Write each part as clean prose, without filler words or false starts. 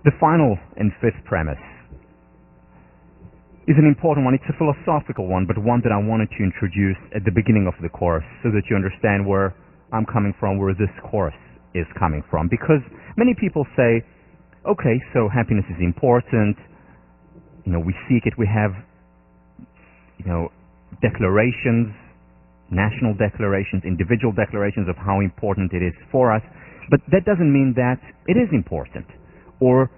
The final and fifth premise is an important one. It's a philosophical one, but one that I wanted to introduce at the beginning of the course so that you understand where I'm coming from, where this course is coming from. Because many people say, okay, so happiness is important, we seek it, we have, declarations, national declarations, individual declarations of how important it is for us, but that doesn't mean that it is important. Or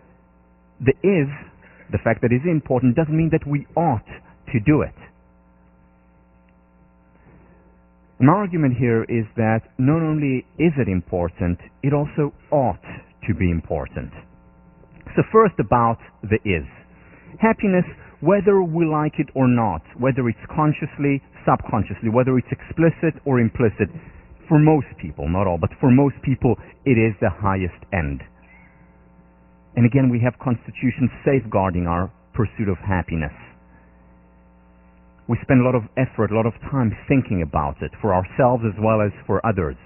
the fact that it is important doesn't mean that we ought to do it. My argument here is that not only is it important, it also ought to be important. So first about the is. Happiness, whether we like it or not, whether it's consciously, subconsciously, whether it's explicit or implicit, for most people, not all, but for most people, it is the highest end. And again, we have constitutions safeguarding our pursuit of happiness. We spend a lot of effort, a lot of time thinking about it, for ourselves as well as for others.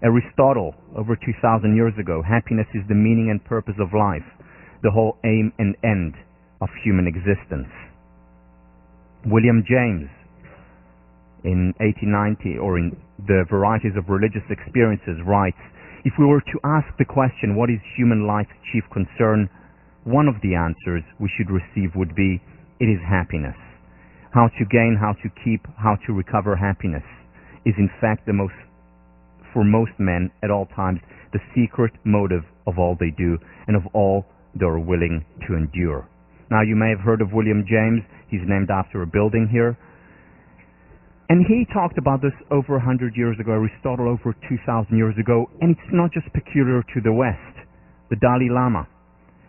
Aristotle, over 2,000 years ago, happiness is the meaning and purpose of life, the whole aim and end of human existence. William James, in 1890, or in The Varieties of Religious Experiences, writes, if we were to ask the question, what is human life's chief concern, one of the answers we should receive would be, it is happiness. How to gain, how to keep, how to recover happiness is in fact for most men at all times, the secret motive of all they do and of all they are willing to endure. Now, you may have heard of William James. He's named after a building here. And he talked about this over 100 years ago, Aristotle over 2,000 years ago, and it's not just peculiar to the West. The Dalai Lama,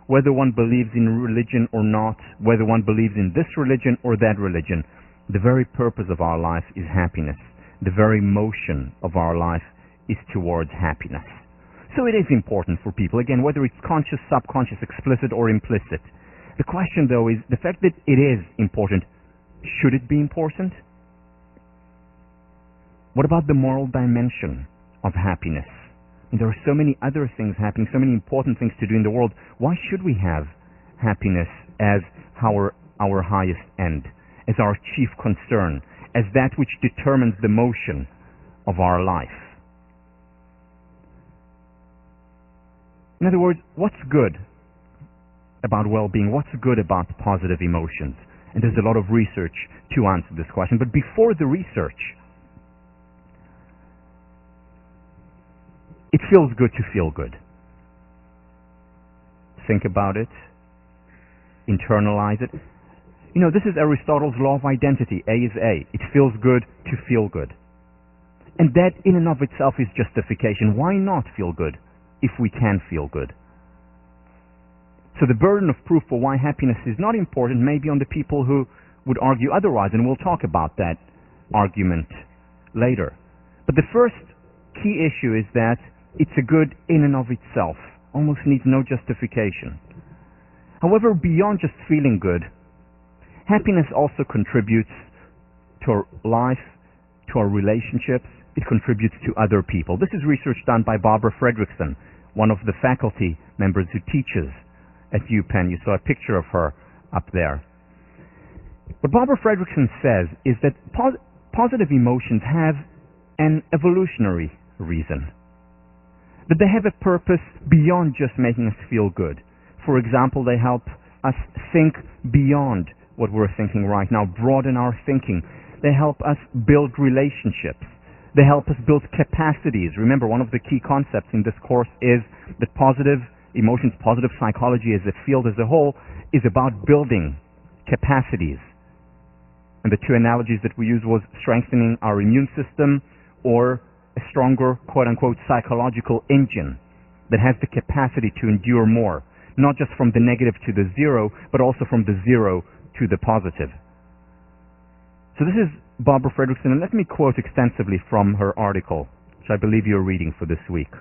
whether one believes in religion or not, whether one believes in this religion or that religion, the very purpose of our life is happiness. The very motion of our life is towards happiness. So it is important for people, again, whether it's conscious, subconscious, explicit, or implicit. The question, though, is the fact that it is important, should it be important? What about the moral dimension of happiness? And there are so many other things happening, so many important things to do in the world. Why should we have happiness as our highest end, as our chief concern, as that which determines the motion of our life? In other words, what's good about well-being? What's good about positive emotions? And there's a lot of research to answer this question. But before the research, it feels good to feel good. Think about it. Internalize it. This is Aristotle's law of identity. A is A. It feels good to feel good. And that in and of itself is justification. Why not feel good if we can feel good? So the burden of proof for why happiness is not important may be on the people who would argue otherwise, and we'll talk about that argument later. But the first key issue is that it's a good in and of itself, almost needs no justification. However, beyond just feeling good, happiness also contributes to our life, to our relationships. It contributes to other people. This is research done by Barbara Fredrickson, one of the faculty members who teaches at UPenn. You saw a picture of her up there. What Barbara Fredrickson says is that positive emotions have an evolutionary reason, that they have a purpose beyond just making us feel good. For example, they help us think beyond what we're thinking right now, broaden our thinking. They help us build relationships. They help us build capacities. Remember, one of the key concepts in this course is that positive emotions, positive psychology as a field as a whole, is about building capacities. And the two analogies that we used was strengthening our immune system or a stronger, quote-unquote, psychological engine that has the capacity to endure more, not just from the negative to the zero, but also from the zero to the positive. So this is Barbara Fredrickson, and let me quote extensively from her article, which I believe you're reading for this week.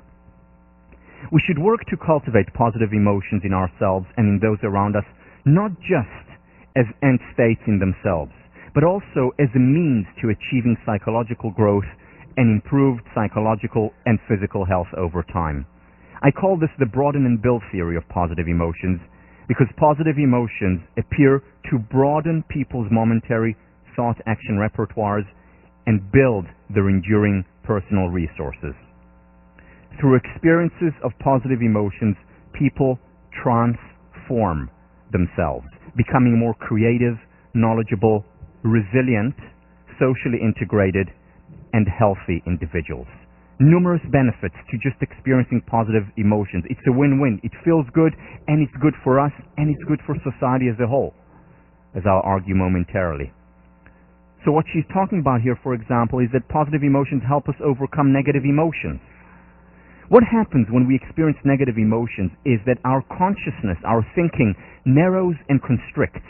We should work to cultivate positive emotions in ourselves and in those around us, not just as end states in themselves, but also as a means to achieving psychological growth and improved psychological and physical health over time. I call this the broaden and build theory of positive emotions, because positive emotions appear to broaden people's momentary thought-action repertoires and build their enduring personal resources. Through experiences of positive emotions, people transform themselves, becoming more creative, knowledgeable, resilient, socially integrated, and healthy individuals. Numerous benefits to just experiencing positive emotions. It's a win-win. It feels good, and it's good for us, and it's good for society as a whole, as I'll argue momentarily. So what she's talking about here, for example, is that positive emotions help us overcome negative emotions. What happens when we experience negative emotions is that our consciousness, our thinking, narrows and constricts.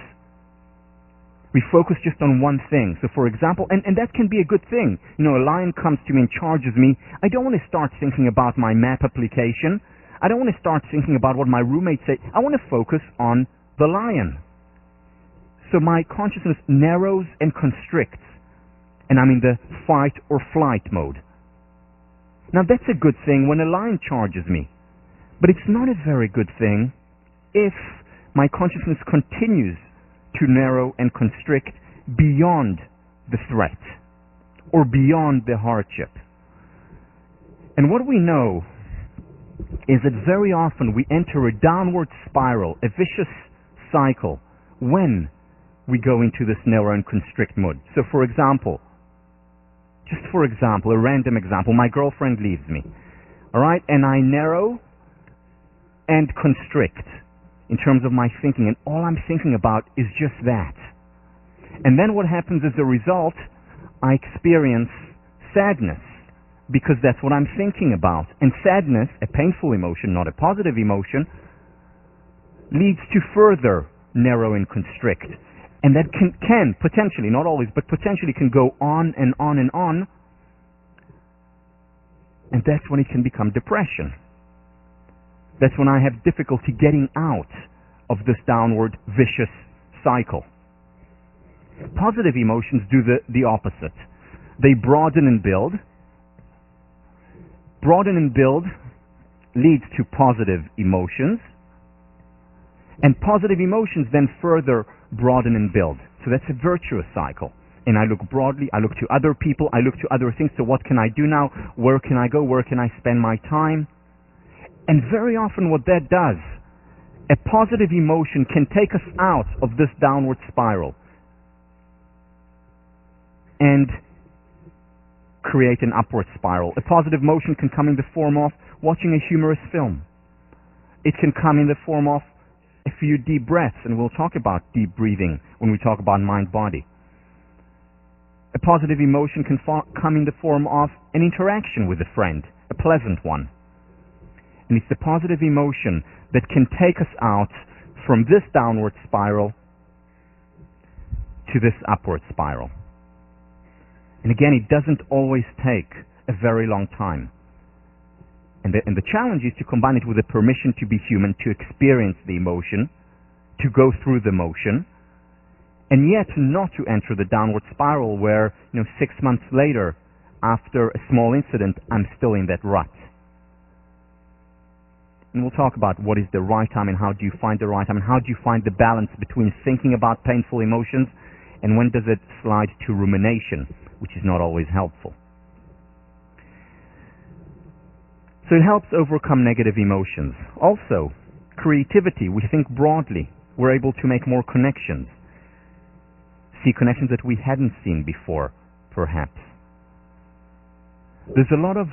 We focus just on one thing. So for example, and that can be a good thing. You know, a lion comes to me and charges me. I don't want to start thinking about my map application. I don't want to start thinking about what my roommates say. I want to focus on the lion. So my consciousness narrows and constricts, and I'm in the fight or flight mode. Now that's a good thing when a lion charges me, but it's not a very good thing if my consciousness continues to narrow and constrict beyond the threat or beyond the hardship. And what we know is that very often we enter a downward spiral, a vicious cycle, when we go into this narrow and constrict mode. So for example, a random example, my girlfriend leaves me, all right, and I narrow and constrict in terms of my thinking, and all I'm thinking about is just that. And then what happens as a result, I experience sadness, because that's what I'm thinking about. And sadness, a painful emotion, not a positive emotion, leads to further narrow and constrict. And that can potentially, not always, but potentially can go on and on and on. And that's when it can become depression. That's when I have difficulty getting out of this downward vicious cycle. Positive emotions do the opposite. They broaden and build. Broaden and build leads to positive emotions. And positive emotions then further broaden and build. So that's a virtuous cycle. And I look broadly, I look to other people, I look to other things. So what can I do now? Where can I go? Where can I spend my time? And very often what that does, a positive emotion can take us out of this downward spiral and create an upward spiral. A positive emotion can come in the form of watching a humorous film. It can come in the form of a few deep breaths, and we'll talk about deep breathing when we talk about mind-body. A positive emotion can come in the form of an interaction with a friend, a pleasant one. And it's the positive emotion that can take us out from this downward spiral to this upward spiral. And again, it doesn't always take a very long time. And the challenge is to combine it with a permission to be human, to experience the emotion, to go through the motion, and yet not to enter the downward spiral where, 6 months later, after a small incident, I'm still in that rut. And we'll talk about what is the right time and how do you find the right time and how do you find the balance between thinking about painful emotions and when does it slide to rumination, which is not always helpful. So it helps overcome negative emotions. Also, creativity. We think broadly. We're able to make more connections. See connections that we hadn't seen before, perhaps. There's a lot of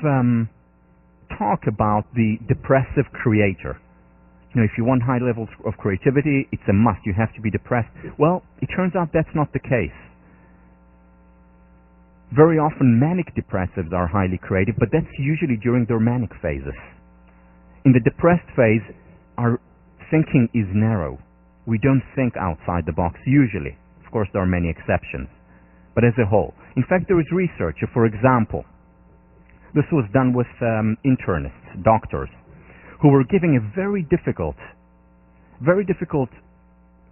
talk about the depressive creator. If you want high levels of creativity, it's a must. You have to be depressed. Well, it turns out that's not the case. Very often manic depressives are highly creative, but that's usually during their manic phases. In the depressed phase, our thinking is narrow. We don't think outside the box usually. Of course, there are many exceptions. But as a whole. In fact, there is research. For example, this was done with internists, doctors, who were giving a very difficult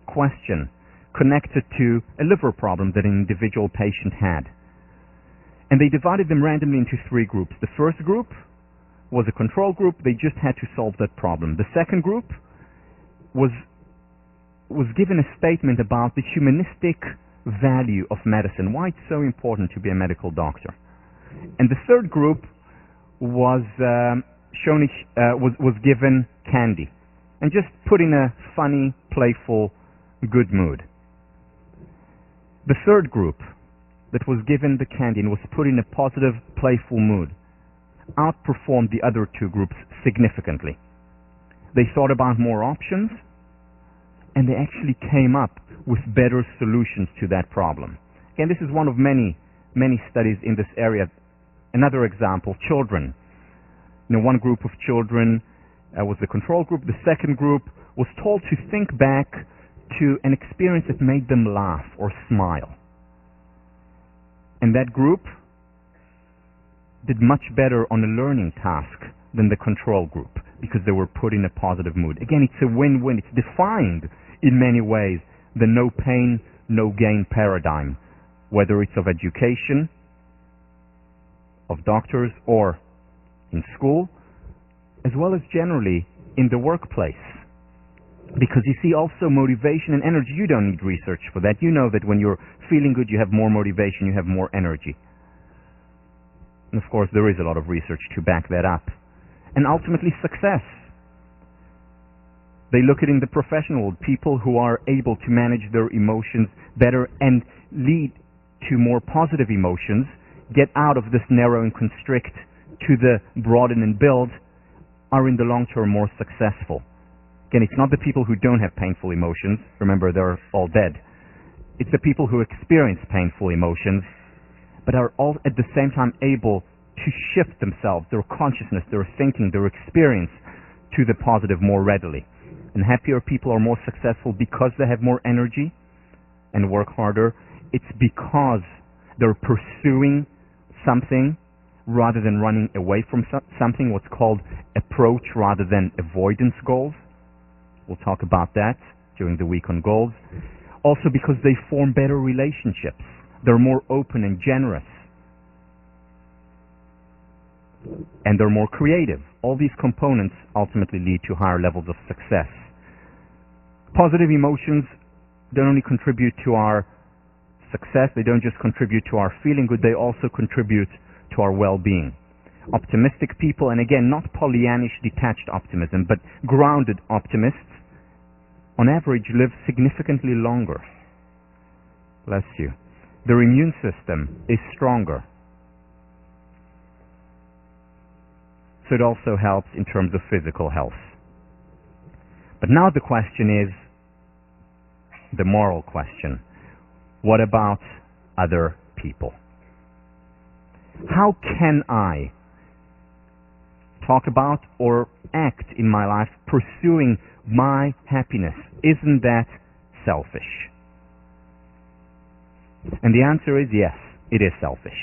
question connected to a liver problem that an individual patient had. And they divided them randomly into 3 groups. The first group was a control group. They just had to solve that problem. The second group was given a statement about the humanistic value of medicine, why it's so important to be a medical doctor. And the third group was given candy and just put in a funny, playful, good mood. The third group that was given the candy and was put in a positive, playful mood outperformed the other two groups significantly. They thought about more options, and they actually came up with better solutions to that problem. And this is one of many, many studies in this area. Another example, children. One group of children was the control group. The second group was told to think back to an experience that made them laugh or smile. And that group did much better on a learning task than the control group because they were put in a positive mood. Again, it's a win-win. It's defined in many ways the no pain, no gain paradigm, whether it's of education, of doctors, or in school, as well as generally in the workplace. Because you see, also motivation and energy, you don't need research for that. You know that when you're feeling good, you have more motivation, you have more energy. And of course, there is a lot of research to back that up. And ultimately, success. They look at in the professional world, people who are able to manage their emotions better and lead to more positive emotions, get out of this narrow and constrict to the broaden and build, are in the long term more successful. Again, it's not the people who don't have painful emotions. Remember, they're all dead. It's the people who experience painful emotions, but are all at the same time able to shift themselves, their consciousness, their thinking, their experience to the positive more readily. And happier people are more successful because they have more energy and work harder. It's because they're pursuing something rather than running away from something, what's called approach rather than avoidance goals. We'll talk about that during the week on goals. Also because they form better relationships. They're more open and generous. And they're more creative. All these components ultimately lead to higher levels of success. Positive emotions don't only contribute to our success, they don't just contribute to our feeling good, they also contribute to our well-being. Optimistic people, and again, not Pollyannish detached optimism, but grounded optimists, on average live significantly longer. Bless you. Their immune system is stronger. So it also helps in terms of physical health. But now the question is the moral question. What about other people? How can I talk about or act in my life pursuing my happiness? Isn't that selfish? And the answer is yes, it is selfish.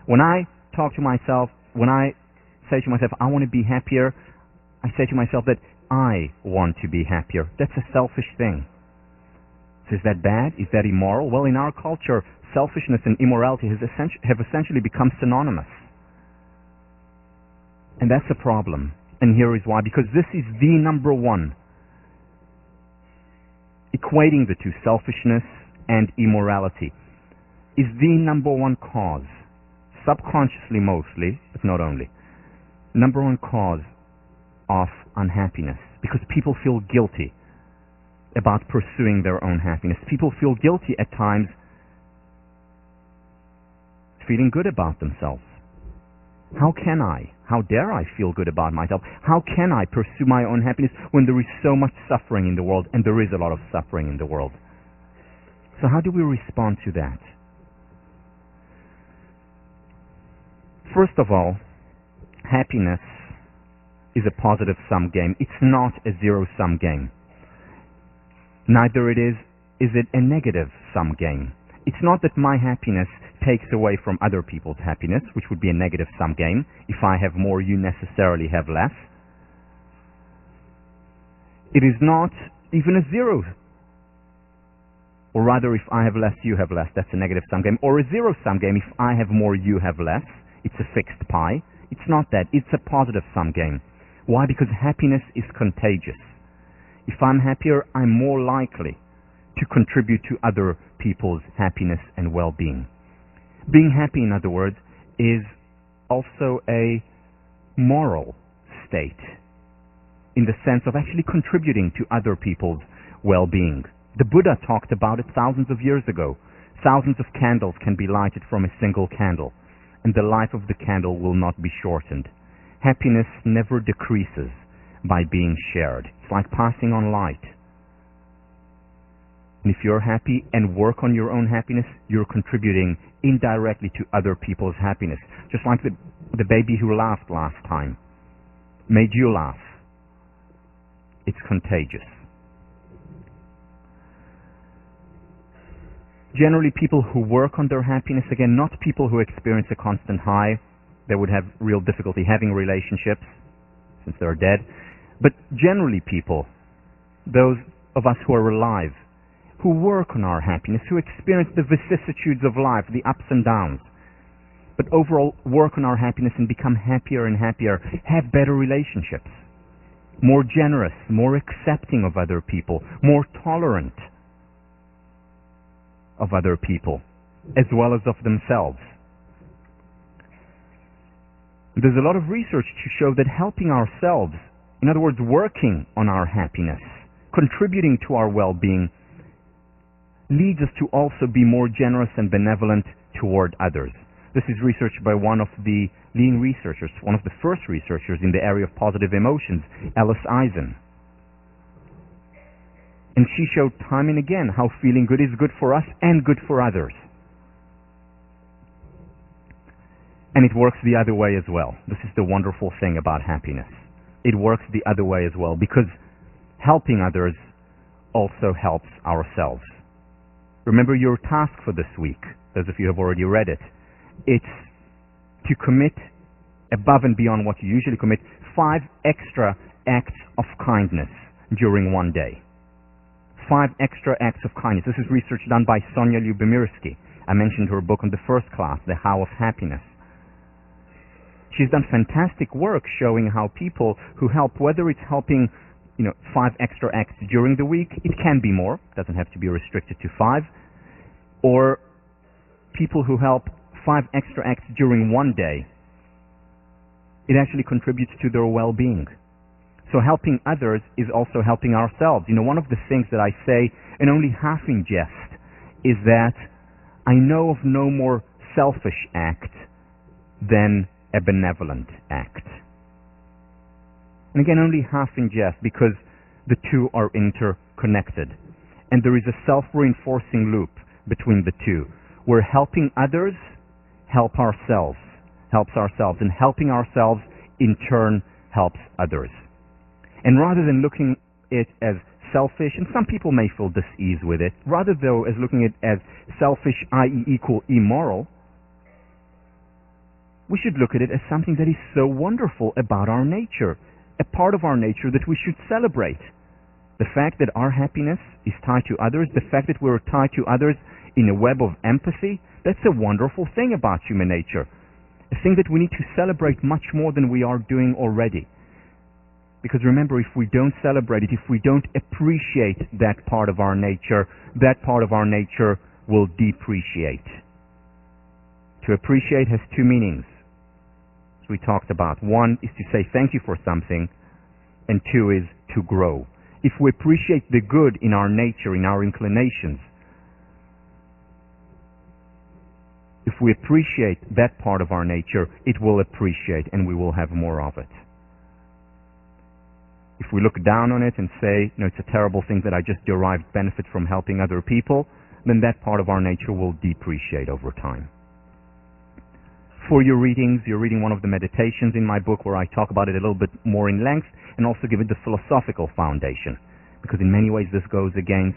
When I talk to myself, when I say to myself, I want to be happier, I say to myself that I want to be happier. That's a selfish thing. So is that bad? Is that immoral? Well, in our culture, selfishness and immorality have essentially become synonymous. And that's a problem. And here is why. Because this is the number one. Equating the two, selfishness and immorality, is the number one cause, subconsciously mostly, but not only, number one cause of unhappiness. Because people feel guilty about pursuing their own happiness. People feel guilty at times feeling good about themselves. How can I? How dare I feel good about myself? How can I pursue my own happiness when there is so much suffering in the world, and there is a lot of suffering in the world? So how do we respond to that? First of all, happiness is a positive-sum game. It's not a zero-sum game. Neither is it a negative-sum game. It's not that my happiness takes away from other people's happiness, which would be a negative-sum game. If I have more, you necessarily have less. It is not even a zero. Or rather, if I have less, you have less. That's a negative-sum game. Or a zero-sum game. If I have more, you have less. It's a fixed pie. It's not that. It's a positive-sum game. Why? Because happiness is contagious. If I'm happier, I'm more likely to contribute to other people's happiness and well-being. Being happy, in other words, is also a moral state in the sense of actually contributing to other people's well-being. The Buddha talked about it thousands of years ago. Thousands of candles can be lighted from a single candle, and the life of the candle will not be shortened. Happiness never decreases by being shared. It's like passing on light. And if you're happy and work on your own happiness, you're contributing indirectly to other people's happiness. Just like the baby who laughed last time made you laugh. It's contagious. Generally, people who work on their happiness, again, not people who experience a constant high, they would have real difficulty having relationships since they're dead. But generally people, those of us who are alive, who work on our happiness, who experience the vicissitudes of life, the ups and downs, but overall work on our happiness and become happier and happier, have better relationships, more generous, more accepting of other people, more tolerant of other people, as well as of themselves. There's a lot of research to show that helping ourselves, in other words, working on our happiness, contributing to our well-being, leads us to also be more generous and benevolent toward others. This is research by one of the leading researchers, one of the first researchers in the area of positive emotions, Alice Eisen. And she showed time and again how feeling good is good for us and good for others. And it works the other way as well. This is the wonderful thing about happiness. It works the other way as well, because helping others also helps ourselves. Remember your task for this week, those of you who have already read it. It's to commit, above and beyond what you usually commit, 5 extra acts of kindness during one day. 5 extra acts of kindness. This is research done by Sonia Lyubomirsky. I mentioned her book on the first class, The How of Happiness. She's done fantastic work showing how people who help, whether it's helping 5 extra acts during the week, it can be more, doesn't have to be restricted to 5, or people who help 5 extra acts during one day, it actually contributes to their well-being. So helping others is also helping ourselves. One of the things that I say, and only half in jest, is that I know of no more selfish act than a benevolent act. And again, only half in jest, because the two are interconnected. And there is a self-reinforcing loop between the two, where helping others helps ourselves, and helping ourselves in turn helps others. And rather than looking at it as selfish, and some people may feel dis-ease with it, rather though as looking at it as selfish, i.e. equal immoral, we should look at it as something that is so wonderful about our nature, a part of our nature that we should celebrate. The fact that our happiness is tied to others, the fact that we're tied to others in a web of empathy, that's a wonderful thing about human nature. A thing that we need to celebrate much more than we are doing already. Because remember, if we don't celebrate it, if we don't appreciate that part of our nature will depreciate. To appreciate has 2 meanings, as we talked about. 1 is to say thank you for something, and 2 is to grow. If we appreciate the good in our nature, in our inclinations, if we appreciate that part of our nature, it will appreciate and we will have more of it. If we look down on it and say, it's a terrible thing that I just derived benefit from helping other people, then that part of our nature will depreciate over time. For your readings, you're reading one of the meditations in my book where I talk about it a little bit more in length and also give it the philosophical foundation, because in many ways this goes against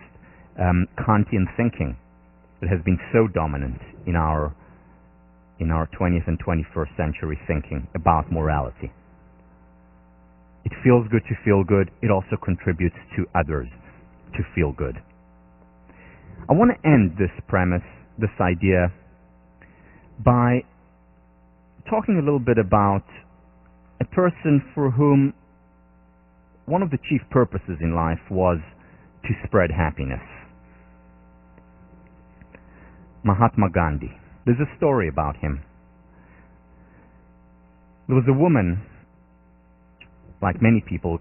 Kantian thinking that has been so dominant in our 20th and 21st century thinking about morality. It feels good to feel good. It also contributes to others to feel good. I want to end this premise, this idea, by talking a little bit about a person for whom one of the chief purposes in life was to spread happiness. Mahatma Gandhi. There's a story about him. There was a woman, like many people,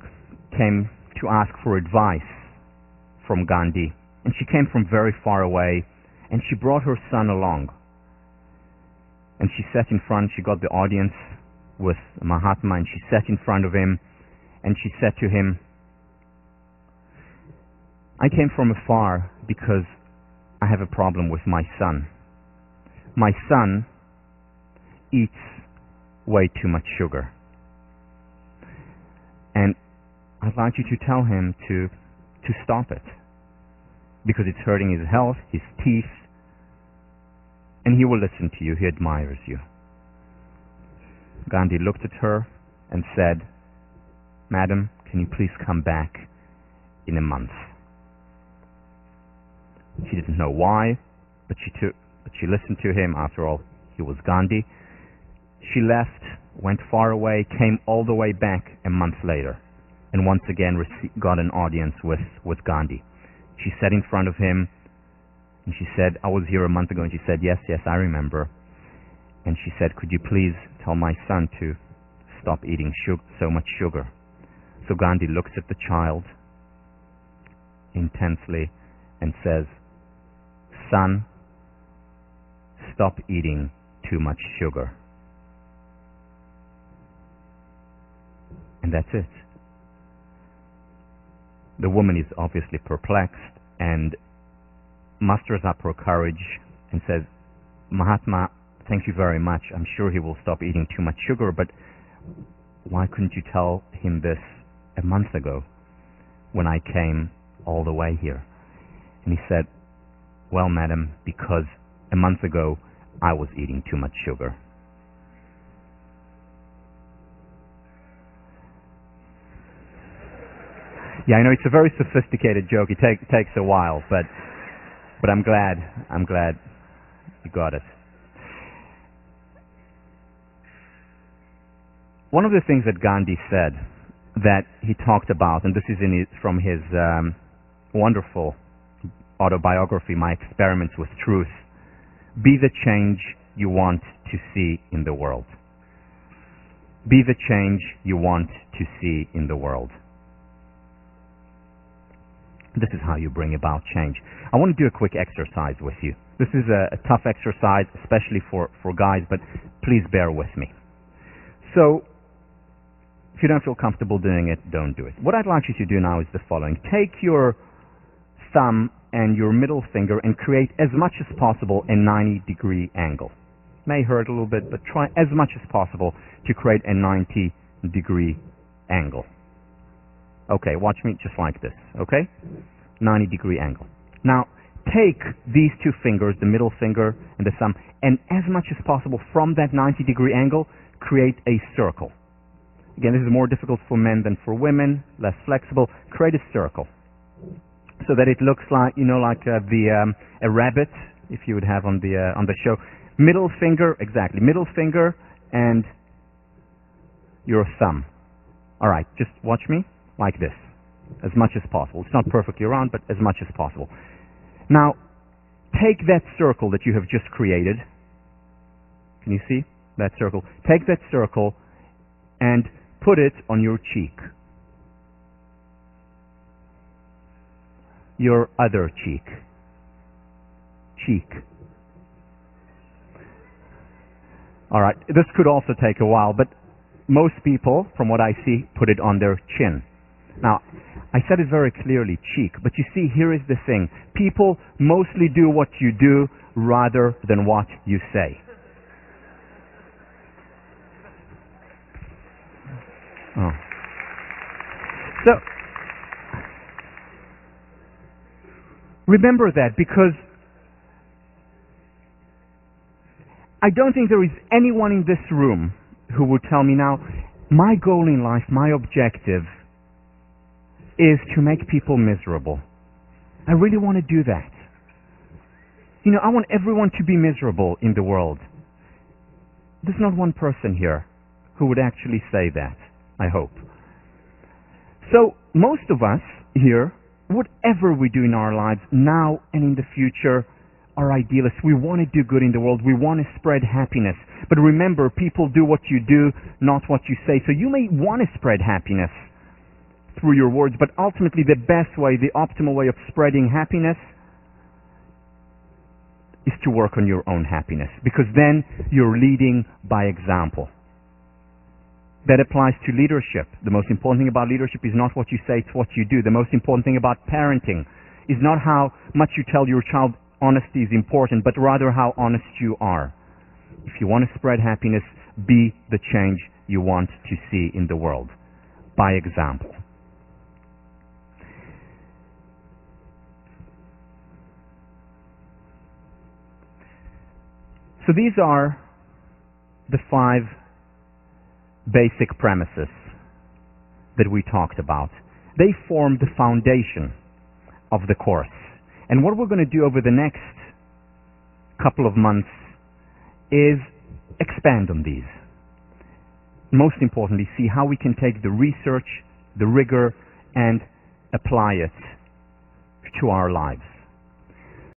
came to ask for advice from Gandhi, and she came from very far away, and she brought her son along. And she sat in front, she got the audience with Mahatma, and she sat in front of him, and she said to him, "I came from afar because I have a problem with my son. My son eats way too much sugar. And I'd like you to tell him to stop it, because it's hurting his health, his teeth, and he will listen to you. He admires you." Gandhi looked at her and said, "Madam, can you please come back in a month?" She didn't know why, but she listened to him. After all, he was Gandhi. She left, went far away, came all the way back a month later, and once again got an audience with Gandhi. She sat in front of him, and she said, "I was here a month ago," and she said, yes, I remember. And she said, "Could you please tell my son to stop eating so much sugar?" So Gandhi looks at the child intensely and says, "Son, stop eating too much sugar." And that's it. The woman is obviously perplexed and musters up her courage and says, "Mahatma, thank you very much. I'm sure he will stop eating too much sugar, but why couldn't you tell him this a month ago when I came all the way here?" And he said, "Well, madam, because a month ago I was eating too much sugar." Yeah, I know it's a very sophisticated joke. It takes a while, but I'm glad you got it. One of the things that Gandhi said that he talked about, and this is from his wonderful autobiography, My Experiments with Truth: "Be the change you want to see in the world." Be the change you want to see in the world. This is how you bring about change. I want to do a quick exercise with you. This is a tough exercise, especially for guys, but please bear with me. So, if you don't feel comfortable doing it, don't do it. What I'd like you to do now is the following. Take your thumb and your middle finger and create as much as possible a 90-degree angle. May hurt a little bit, but try as much as possible to create a 90-degree angle. Okay, watch me just like this, okay? 90-degree angle. Now, take these two fingers, the middle finger and the thumb, and as much as possible from that 90-degree angle, create a circle. Again, this is more difficult for men than for women, less flexible. Create a circle so that it looks like, a rabbit, if you would have on the show. Middle finger, exactly. Middle finger and your thumb. All right, just watch me like this, as much as possible. It's not perfectly round, but as much as possible. Now, take that circle that you have just created. Can you see that circle? Take that circle and put it on your cheek. Your other cheek. Cheek. All right, this could also take a while, but most people, from what I see, put it on their chin. Now, I said it very clearly, cheek, but you see, here is the thing. People mostly do what you do rather than what you say. Oh. So, remember that, because I don't think there is anyone in this room who would tell me now, my goal in life, my objective is to make people miserable. I really want to do that. I want everyone to be miserable in the world. there's not one person here who would actually say that, I hope. So most of us here, whatever we do in our lives now and in the future, are idealists. We want to do good in the world. We want to spread happiness. But remember, people do what you do, not what you say. So you may want to spread happiness through your words, but ultimately the best way, the optimal way of spreading happiness is to work on your own happiness, because then you're leading by example. That applies to leadership. The most important thing about leadership is not what you say, it's what you do. The most important thing about parenting is not how much you tell your child honesty is important, but rather how honest you are. If you want to spread happiness, be the change you want to see in the world, by example. So these are the 5 basic premises that we talked about. They form the foundation of the course. And what we're going to do over the next couple of months is expand on these. Most importantly, see how we can take the research, the rigor, and apply it to our lives.